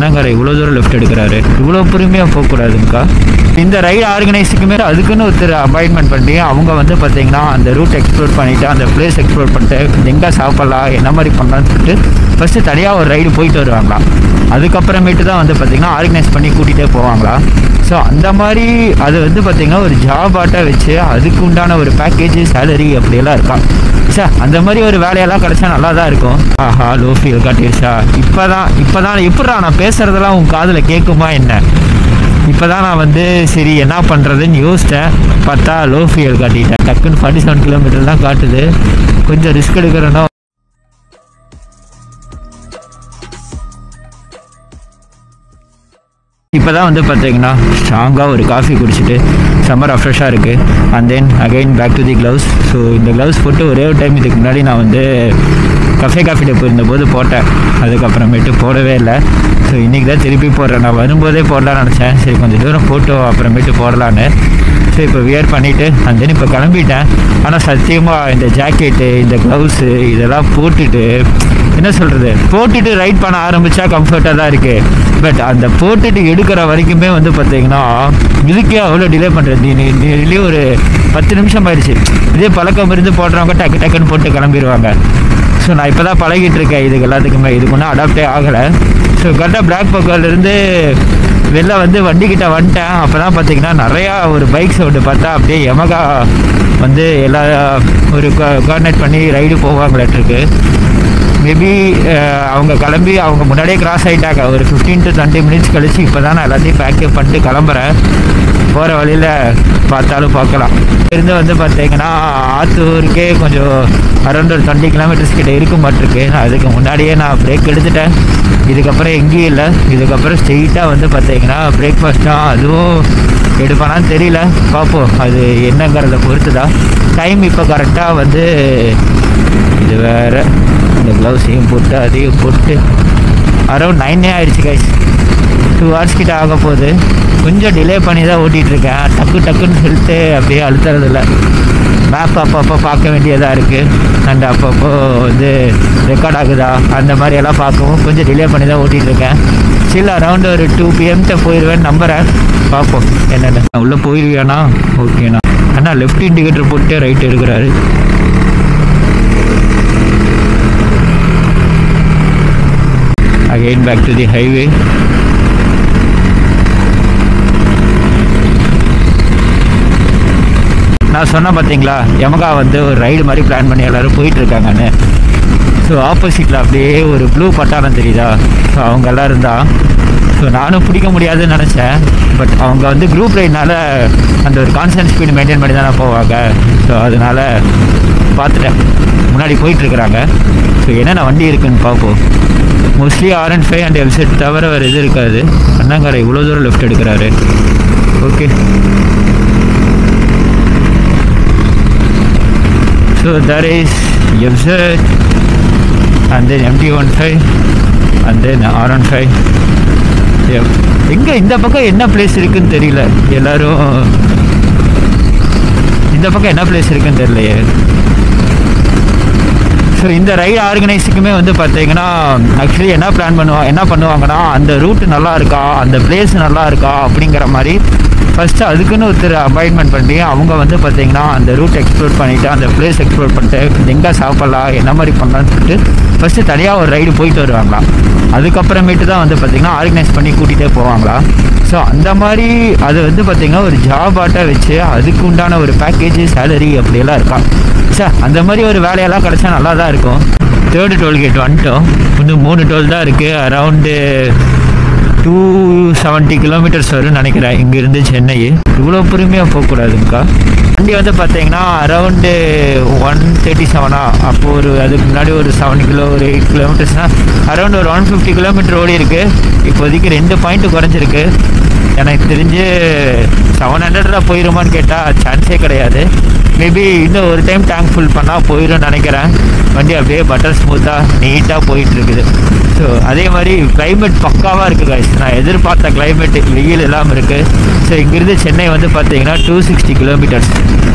என்னங்கார இவ்வளோ தூரம் லெஃப்ட் எடுக்கிறாரு, இவ்வளோ பொறுமையாக போகக்கூடாதுங்கக்கா. இந்த ரைடு ஆர்கனைஸுக்குமே அதுக்குன்னு ஒருத்தர் அப்பாயின்மெண்ட் பண்ணி அவங்க வந்து பார்த்தீங்கன்னா அந்த ரூட் எக்ஸ்ப்ளோர் பண்ணிவிட்டு அந்த பிளேஸ் எக்ஸ்ப்ளோர் பண்ணிட்டு எங்கே சாப்பிட்லாம் என்ன மாதிரி பண்ணலான்னு சொல்லிட்டு ஃபஸ்ட்டு தனியாக ஒரு ரைடு போயிட்டு வருவாங்களாம். அதுக்கப்புறமேட்டு தான் வந்து பார்த்திங்கன்னா ஆர்கனைஸ் பண்ணி கூட்டிகிட்டே போவாங்களா. ஸோ அந்த மாதிரி அது வந்து பார்த்திங்கன்னா ஒரு ஜாப் ஆட்டாக வச்சு அதுக்கு உண்டான ஒரு பேக்கேஜ் சேலரி அப்படியெல்லாம் இருக்கான். சார் அந்த மாதிரி ஒரு வேலையெல்லாம் கிடச்சா நல்லா தான் இருக்கும். ஆஹா லோ ஃபீல் காட்டிடுச்சா. இப்போ தான் எப்படா நான் பேசுகிறதெல்லாம் உன் காதில் கேட்குமா என்ன? இப்போ தான் நான் வந்து சரி என்ன பண்ணுறதுன்னு யோசித்தேன். பார்த்தா லோ ஃபியல் காட்டிட்டேன். டக்குன்னு 47 கிலோமீட்டர் தான் காட்டுது. கொஞ்சம் ரிஸ்க் எடுக்கிறேன்னா இப்போ தான் வந்து பார்த்தீங்கன்னா ஸ்ட்ராங்காக ஒரு காஃபி குடிச்சிட்டு சம்மர் ஃப்ரெஷ்ஷாக இருக்குது. And then again back to the gloves. So இந்த க்ளவுஸ் போட்டு ஒரே ஒரு டைம் இதுக்கு முன்னாடி நான் வந்து காஃபி போயிருந்தபோது போட்டேன். அதுக்கப்புறமேட்டு போடவே இல்லை. ஸோ இன்றைக்கி தான் திருப்பி போடுறேன். நான் வரும்போதே போடலான்னு நினச்சேன். சரி கொஞ்சம் தூரம் போட்டு அப்புறமேட்டு போடலான்னு. ஸோ இப்போ வியர் பண்ணிவிட்டு அண்ட் தென் இப்போ கிளம்பிட்டேன். ஆனால் சத்தியமாக இந்த ஜாக்கெட்டு இந்த க்ளவுஸு இதெல்லாம் போட்டுட்டு என்ன சொல்கிறது, போட்டுட்டு ரைட் பண்ண ஆரம்பித்தா கம்ஃபர்ட்டாக தான் இருக்குது. பட் அந்த போட்டுட்டு எடுக்கிற வரைக்குமே வந்து பார்த்தீங்கன்னா இதுக்கே அவ்வளோ டிலே பண்ணுறது. டெய்லி ஒரு 10 நிமிஷம் ஆயிடுச்சு. இதே பழக்கம் இருந்து போடுறவங்க டக்குன்னு போட்டு கிளம்பிடுவாங்க. ஸோ நான் இப்போ தான் பழகிட்டு இருக்கேன் இதுக்கு எல்லாத்துக்குமே. இதுக்கு ஒன்றும் அடாப்டே ஆகலை. ஸோ கரெக்டாக பிளாக் பக்கர்லேருந்து வெளில வந்து வண்டிக்கிட்ட வந்துட்டேன். அப்போ தான் பார்த்தீங்கன்னா நிறையா ஒரு பைக் சவுண்டு பார்த்தா அப்படியே யமகா வந்து எல்லா ஒரு கோஆர்டினேட் பண்ணி ரைடு போவாங்களாட்டிருக்கு. மேபி அவங்க கிளம்பி அவங்க முன்னாடியே கிராஸ் ஆகிட்டாங்க. ஒரு 15 to 20 மினிட்ஸ் கழிச்சு இப்போ தான் நான் எல்லாத்தையும் பேக்கப் பண்ணிட்டு கிளம்புறேன். போகிற வழியில் பார்த்தாலும் பார்க்கலாம். இருந்து வந்து பார்த்தீங்கன்னா ஆத்தூருக்கே கொஞ்சம் அரௌண்ட் ஒரு 20 கிலோமீட்டர்ஸ் கிட்ட இருக்க மாட்டிருக்கு. அதுக்கு முன்னாடியே நான் பிரேக் எடுத்துட்டேன். இதுக்கப்புறம் எங்கேயும் இல்லை. இதுக்கப்புறம் ஸ்ட்ரெயிட்டாக வந்து பார்த்தீங்கன்னா பிரேக்ஃபாஸ்ட்டாக அதுவும் எடுப்பானான்னு தெரியல, பார்ப்போம். அது என்னங்கிறத பொறுத்து தான். டைம் இப்போ கரெக்டாக வந்து இது வேறு இந்த க்ளவுஸையும் போட்டு அதையும் போட்டு அரௌண்ட் 9 ஆகிடுச்சு கைஸ். 2 hours கிட்ட ஆக போகுது. கொஞ்சம் டிலே பண்ணி தான் ஓட்டிகிட்ருக்கேன். டக்குன்னு சொல்லிட்டு அப்படியே அழுத்துறதில்ல. மேப் அப்பப்போ பார்க்க வேண்டியதாக இருக்குது. அண்ட் அப்பப்போ வந்து ரெக்கார்ட் ஆகுதா அந்த மாதிரியெல்லாம் பார்க்கவும் கொஞ்சம் டிலே பண்ணி தான் ஓட்டிகிட்ருக்கேன். ஸ்டில் அரௌண்ட் ஒரு 2 PM போயிடுவேன்னு நம்புகிறேன். பார்ப்போம் என்னென்ன. உள்ளே போயிடுவேண்ணா. ஓகேண்ணா. அண்ணா லெஃப்ட் இண்டிகேட்டர் போட்டு ரைட் எடுக்கிறாரு. Again back to the highway. நான் சொன்னேன் பார்த்தீங்களா யமகா வந்து ஒரு ரைடு மாதிரி பிளான் பண்ணி எல்லோரும் போயிட்டுருக்காங்கன்னு. ஸோ ஆப்போசிட்டில் அப்படியே ஒரு ப்ளூ பட்டாளம் தெரியுதா. ஸோ அவங்க எல்லாம் இருந்தால் ஸோ நானும் பிடிக்க முடியாதுன்னு நினச்சேன். பட் அவங்க வந்து குரூப் ரைட்னால அந்த ஒரு கான்ஸ்டன்ட் ஸ்பீடு மெயின்டைன் பண்ணி தானே போவாங்க. ஸோ அதனால் பார்த்துட்டேன் முன்னாடி போயிட்டுருக்குறாங்க. ஸோ என்னென்ன வண்டி இருக்குதுன்னு பார்ப்போம். மோஸ்ட்லி R15 அண்ட் எல்செட் தவிர வேறு இது இருக்காது. அண்ணாங்கார இவ்வளோ தூரம் லெஃப்ட் எடுக்கிறாரு. Okay. So there is எல்செட் and then MT15 and then R15. எங்கே இந்த பக்கம் என்ன பிளேஸ் இருக்குதுன்னு தெரியல. எல்லோரும் இந்த பக்கம் என்ன பிளேஸ் இருக்குதுன்னு தெரியலையே. ஸோ இந்த ரைடு ஆர்கனைஸுக்குமே வந்து பார்த்தீங்கன்னா ஆக்சுவலி என்ன பண்ணுவாங்கன்னா அந்த ரூட் நல்லா இருக்கா அந்த பிளேஸ் நல்லா இருக்கா அப்படிங்கிற மாதிரி ஃபஸ்ட்டு அதுக்குன்னு ஒருத்தர் அப்பாயின்மெண்ட் பண்ணி அவங்க வந்து பார்த்தீங்கன்னா அந்த ரூட் எக்ஸ்ப்ளோர் பண்ணிவிட்டு அந்த பிளேஸ் எக்ஸ்ப்ளோர் பண்ணிட்டு எங்கே சாப்பிட்லாம் என்ன மாதிரி பண்ணலான்னு சொல்லிட்டு ஃபஸ்ட்டு தனியாக ஒரு ரைடு போயிட்டு வருவாங்களா. அதுக்கப்புறமேட்டு தான் வந்து பார்த்திங்கன்னா ஆர்கனைஸ் பண்ணி கூட்டிகிட்டே போவாங்களா. ஸோ அந்த மாதிரி அது வந்து பார்த்திங்கன்னா ஒரு ஜாப் ஆட்டாக வச்சு அதுக்கு உண்டான ஒரு பேக்கேஜ் சேலரி அப்படியெல்லாம் இருக்கான். சார் அந்த மாதிரி ஒரு வேலையெல்லாம் கிடச்சா நல்லா தான் இருக்கும். 3rd டோல்கேட் வந்துட்டோம். இன்னும் 3 டோல் தான் இருக்குது. அரவுண்டு 270 கிலோமீட்டர்ஸ் வரும்னு நினைக்கிறேன் இங்கேருந்து சென்னை. இவ்வளோ பொறுமையாக போகக்கூடாதுங்கக்கா. வண்டி வந்து பார்த்தீங்கன்னா அரவுண்டு 137 அப்போது அதுக்கு முன்னாடி ஒரு 8 கிலோமீட்டர்ஸ்னால் அரவுண்ட் ஒரு 150 கிலோமீட்டர் ஓடி இருக்குது. இப்போதைக்கு 2 பாயிண்ட்டு குறைஞ்சிருக்கு. எனக்கு தெரிஞ்சு 700 போயிடுமான்னு கேட்டால் சான்ஸே கிடையாது. மேபி இன்னும் ஒரு டைம் டேங்க் ஃபுல் பண்ணால் போயிடும்னு நினைக்கிறேன். வண்டி அப்படியே பட்டர் ஸ்மூத்தாக நீட்டாக போயிட்டுருக்குது. ஸோ அதே மாதிரி கிளைமேட் பக்காவாக இருக்குது கைஸ். நான் எதிர்பார்த்த கிளைமேட்டு வெயில் இல்லாமல் இருக்குது. ஸோ இங்கேருந்து சென்னை வந்து பார்த்தீங்கன்னா 260 கிலோமீட்டர்ஸ்.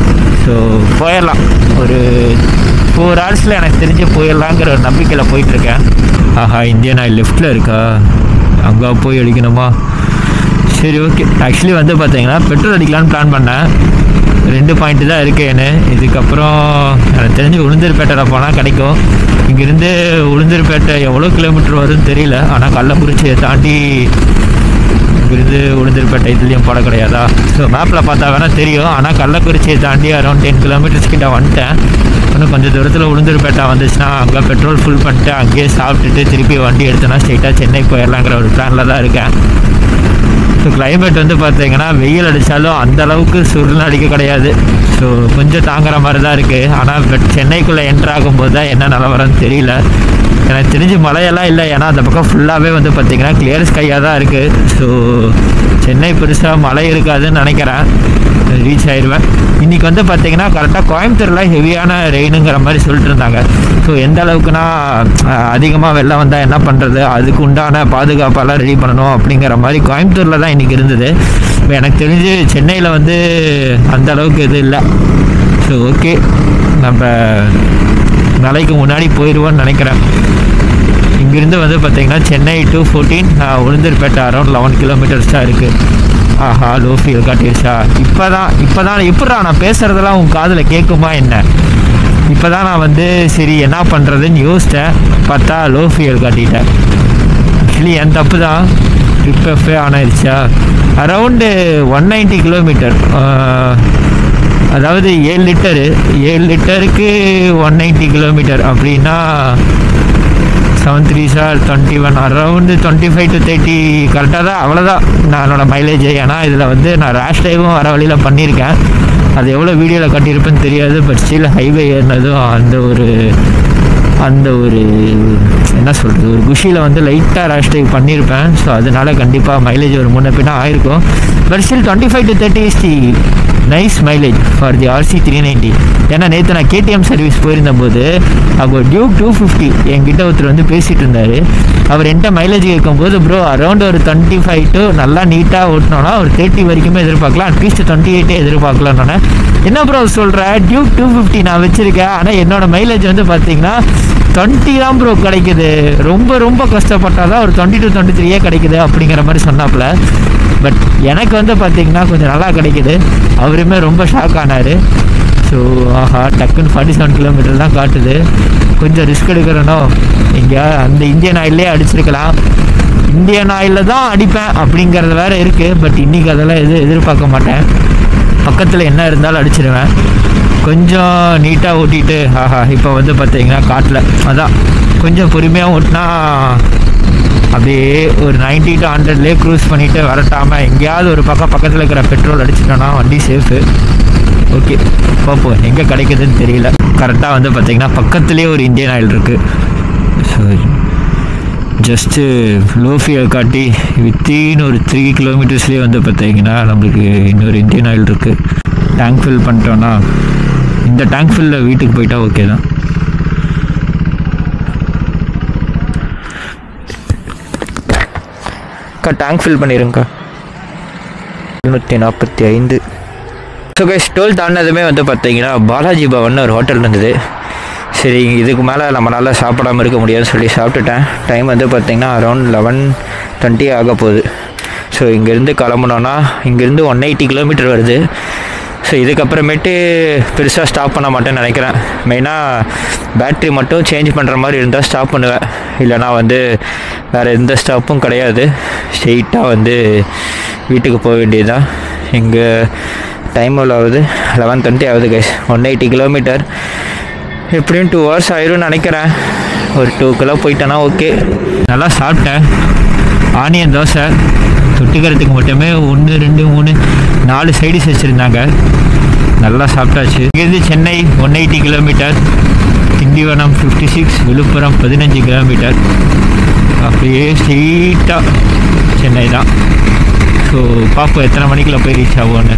ஸோ போயிடலாம். ஒரு 4 ஹவர்ஸில் எனக்கு தெரிஞ்சு போயிடலாங்கிற ஒரு நம்பிக்கையில் போயிட்டுருக்கேன். ஆஹா இந்தியன் ஆயில் லெஃப்டில் இருக்கா. அங்கே போய் அடிக்கணுமா? சரி ஓகே. ஆக்சுவலி வந்து பார்த்தீங்கன்னா பெட்ரோல் அடிக்கலான்னு பிளான் பண்ணேன். 2 பாயிண்ட்டு தான் இருக்கேன்னு. இதுக்கப்புறம் எனக்கு தெரிஞ்சு உளுந்தூர்பேட்டையில் போனால் கிடைக்கும். இங்கேருந்து உளுந்தூர்பேட்டை எவ்வளோ கிலோமீட்டர் வரும்னு தெரியல. ஆனால் கள்ளக்குறிச்சியை தாண்டி இங்கேருந்து உளுந்தூர்பேட்டை இதுலேயும் போட கிடையாதா? ஸோ மேப்பில் பார்த்தா வேணால் தெரியும். ஆனால் கள்ளக்குறிச்சியை தாண்டி அரௌண்ட் 10 கிலோமீட்டர்ஸ் கிட்ட வந்துட்டேன். இன்னும் கொஞ்சம் தூரத்தில் உளுந்தூர்பேட்டை வந்துச்சுன்னா அங்கே பெட்ரோல் ஃபுல் பண்ணிட்டு அங்கேயே சாப்பிட்டுட்டு திருப்பி வண்டி எடுத்தோன்னா ஸ்ட்ரெயிட்டாக சென்னை போயிடலாங்கிற ஒரு பிளானில் தான் இருக்கேன். ஸோ கிளைமேட் வந்து பார்த்தீங்கன்னா வெயில் அடித்தாலும் அந்தளவுக்கு சுருள் அடிக்க கிடையாது. ஸோ கொஞ்சம் தாங்குற மாதிரி தான் இருக்குது. ஆனால் சென்னைக்குள்ளே என்ட்ரு ஆகும்போது தான் என்ன நிலவரம்னு தெரியல. எனக்கு தெரிஞ்சு மழையெல்லாம் இல்லை. ஏன்னா அந்த பக்கம் ஃபுல்லாகவே வந்து பார்த்திங்கன்னா கிளியர் ஸ்கையாக தான் இருக்குது. ஸோ சென்னை பெருசாக மழை இருக்காதுன்னு நினைக்கிறேன். ரீச் ஆயிடுவேன். இன்றைக்கி வந்து பார்த்திங்கன்னா கரெக்டாக கோயம்புத்தூரில் ஹெவியான ரெயினுங்கிற மாதிரி சொல்லிட்டு இருந்தாங்க. ஸோ எந்த அளவுக்குனா அதிகமாக வெள்ளம் வந்தால் என்ன பண்ணுறது, அதுக்கு உண்டான பாதுகாப்பெல்லாம் ரெடி பண்ணணும் அப்படிங்கிற மாதிரி கோயம்புத்தூரில் தான் இன்றைக்கி இருந்தது. இப்போ எனக்கு தெரிஞ்சு சென்னையில் வந்து அந்த அளவுக்கு இது இல்லை. ஸோ ஓகே, நம்ம நாளைக்கு முன்னாடி போயிடுவோன்னு நினைக்கிறேன். இங்கேருந்து வந்து பார்த்திங்கன்னா Chennai to 14 Ulundurpet around 11 kilometres தான் இருக்குது. ஆஹா, லோ ஃபியல் காட்டிடுச்சா? இப்போ தான் எப்படா நான் பேசுகிறதெல்லாம் உன் காதில் கேட்குமா என்ன? இப்போ தான் நான் வந்து சரி என்ன பண்ணுறதுன்னு யோசித்தேன். பார்த்தா லோ ஃபியல் காட்டிட்டேன். ஆக்சுவலி என் தப்பு தான். ட்ரிப் எஃப்ஏ ஆன் ஆயிடுச்சா? அரவுண்டு 190 கிலோமீட்டர், அதாவது 7 லிட்டருக்கு 190 கிலோமீட்டர் அப்படின்னா 7 3 21 அரௌண்டு 25 to 30 கரெக்டாக தான். அவ்வளோதான் நான் என்னோடய மைலேஜ். ஏன்னா இதில் வந்து நான் ரேஷ் டைவும் வர வழியில் பண்ணியிருக்கேன். அது எவ்வளோ வீடியோவில் கட்டியிருப்பேன்னு தெரியாது. பட் ஸ்டில் ஹைவே ஏறினதும் அந்த ஒரு என்ன சொல்கிறது, ஒரு குஷியில் வந்து லைட்டாக ரேஷ் டைவ் பண்ணியிருப்பேன். ஸோ அதனால கண்டிப்பாக மைலேஜ் ஒரு முன்ன பின்னா ஆயிருக்கும். But still 25 to 30 is the nice mileage for the RC 390. ஏன்னா நேற்று நான் KTM சர்வீஸ் போயிருந்தபோது அப்போ டியூக் 250 என்கிட்ட ஒருத்தர் வந்து பேசிகிட்டு இருந்தார். அவர் என்கிட்ட மைலேஜ் கேட்கும்போது ப்ரோ அரௌண்ட் ஒரு 25 to நல்லா நீட்டாக ஓட்டினோன்னா ஒரு 30 வரைக்குமே எதிர்பார்க்கலாம், அட்லீஸ்ட் 28 எதிர்பார்க்கலான்னு. என்ன ப்ரோ சொல்கிற, டியூக் 250 நான் வச்சுருக்கேன். ஆனால் என்னோடய மைலேஜ் வந்து பார்த்தீங்கன்னா 20 தான் ப்ரோ கிடைக்குது. ரொம்ப கஷ்டப்பட்டால் தான் ஒரு 20 to 23 கிடைக்குது அப்படிங்கிற மாதிரி சொன்னாப்புல. பட் எனக்கு வந்து பார்த்திங்கன்னா கொஞ்சம் நல்லா கிடைக்குது. அவருமே ரொம்ப ஷாக் ஆனார். ஸோ ஆஹா, டக்குன்னு 47 கிலோமீட்டர் தான் காட்டுது. கொஞ்சம் ரிஸ்க் எடுக்கிறனோ, இங்கே அந்த இந்தியன் ஆயிலே அடிச்சிருக்கலாம். இந்தியன் ஆயிலில் தான் அடிப்பேன் அப்படிங்கிறது வேறு இருக்குது. பட் இன்றைக்கி அதெல்லாம் எதிர்பார்க்க மாட்டேன். பக்கத்தில் என்ன இருந்தாலும் அடிச்சிடுவேன். கொஞ்சம் நீட்டாக ஓட்டிகிட்டு ஆஹா, இப்போ வந்து பார்த்திங்கன்னா காட்டில் அதான் கொஞ்சம் பொறுமையாக ஓட்டினா அப்படியே ஒரு 90 to 100லேயே க்ரூஸ் பண்ணிவிட்டு வரட்டாமல் எங்கேயாவது ஒரு பக்கத்தில் இருக்கிற பெட்ரோல் அடிச்சிட்டோன்னா வண்டி சேஃபு. ஓகே, பார்ப்போம் எங்கே கிடைக்குதுன்னு தெரியல. கரெக்டாக வந்து பார்த்திங்கன்னா பக்கத்துலேயே ஒரு இந்தியன் ஆயில் இருக்குது. ஸோ ஜஸ்ட்டு லோ ஃபியல் காட்டி வித்தின் ஒரு 3 கிலோமீட்டர்ஸ்லேயே வந்து பார்த்திங்கன்னா நம்மளுக்கு இன்னொரு இந்தியன் ஆயில் இருக்குது. டேங்க் ஃபில் பண்ணிட்டோன்னா இந்த டேங்க் ஃபில்லில் வீட்டுக்கு போயிட்டா ஓகே தான். டேங்க் ஃபில் பண்ணிடுங்கக்கா. 245. ஸோ கைஸ், டோல் தாண்டினதுமே வந்து பார்த்தீங்கன்னா பாலாஜி பவன் ஒரு ஹோட்டல் இருந்தது. சரி, இதுக்கு மேலே நம்மளால் சாப்பிடாமல் இருக்க முடியாதுன்னு சொல்லி சாப்பிட்டுட்டேன். டைம் வந்து பார்த்திங்கன்னா அரௌண்ட் 11:20 ஆக போகுது. ஸோ இங்கேருந்து கிளம்புனோன்னா இங்கேருந்து 180 கிலோமீட்டர் வருது. ஸோ இதுக்கப்புறமேட்டு பெருசாக ஸ்டாப் பண்ண மாட்டேன்னு நினைக்கிறேன். மெயினாக பேட்ரி மட்டும் சேஞ்ச் பண்ணுற மாதிரி இருந்தால் ஸ்டாப் பண்ணுவேன். இல்லைனா வந்து வேறு எந்த ஸ்டாப்பும் கிடையாது. ஸ்ட்ரெயிட்டாக வந்து வீட்டுக்கு போக வேண்டியது தான். இங்கே டைம் எவ்வளோ ஆகுது? 11:20 ஆகுது கைஸ். 180 கிலோமீட்டர் எப்படியும் 2 hours ஆயிடும்னு நினைக்கிறேன். ஒரு 2 கிலோ போயிட்டேன்னா ஓகே. நல்லா சாப்பிட்டேன். ஆனியன் தோசை தொட்டுக்கிறதுக்கு மட்டுமே 1 2 3 4 சைடிஸ் வச்சுருந்தாங்க. நல்லா சாப்பிட்டாச்சு. இங்கேருந்து சென்னை 180 கிலோமீட்டர், திண்டிவனம் 56, விழுப்புரம் 15 கிலோமீட்டர். அப்படியே ஸ்ட்ரெயிட்டாக சென்னை தான். ஸோ பார்ப்போம் எத்தனை மணிக்குள்ளே போய் ரீச் ஆகும்னு.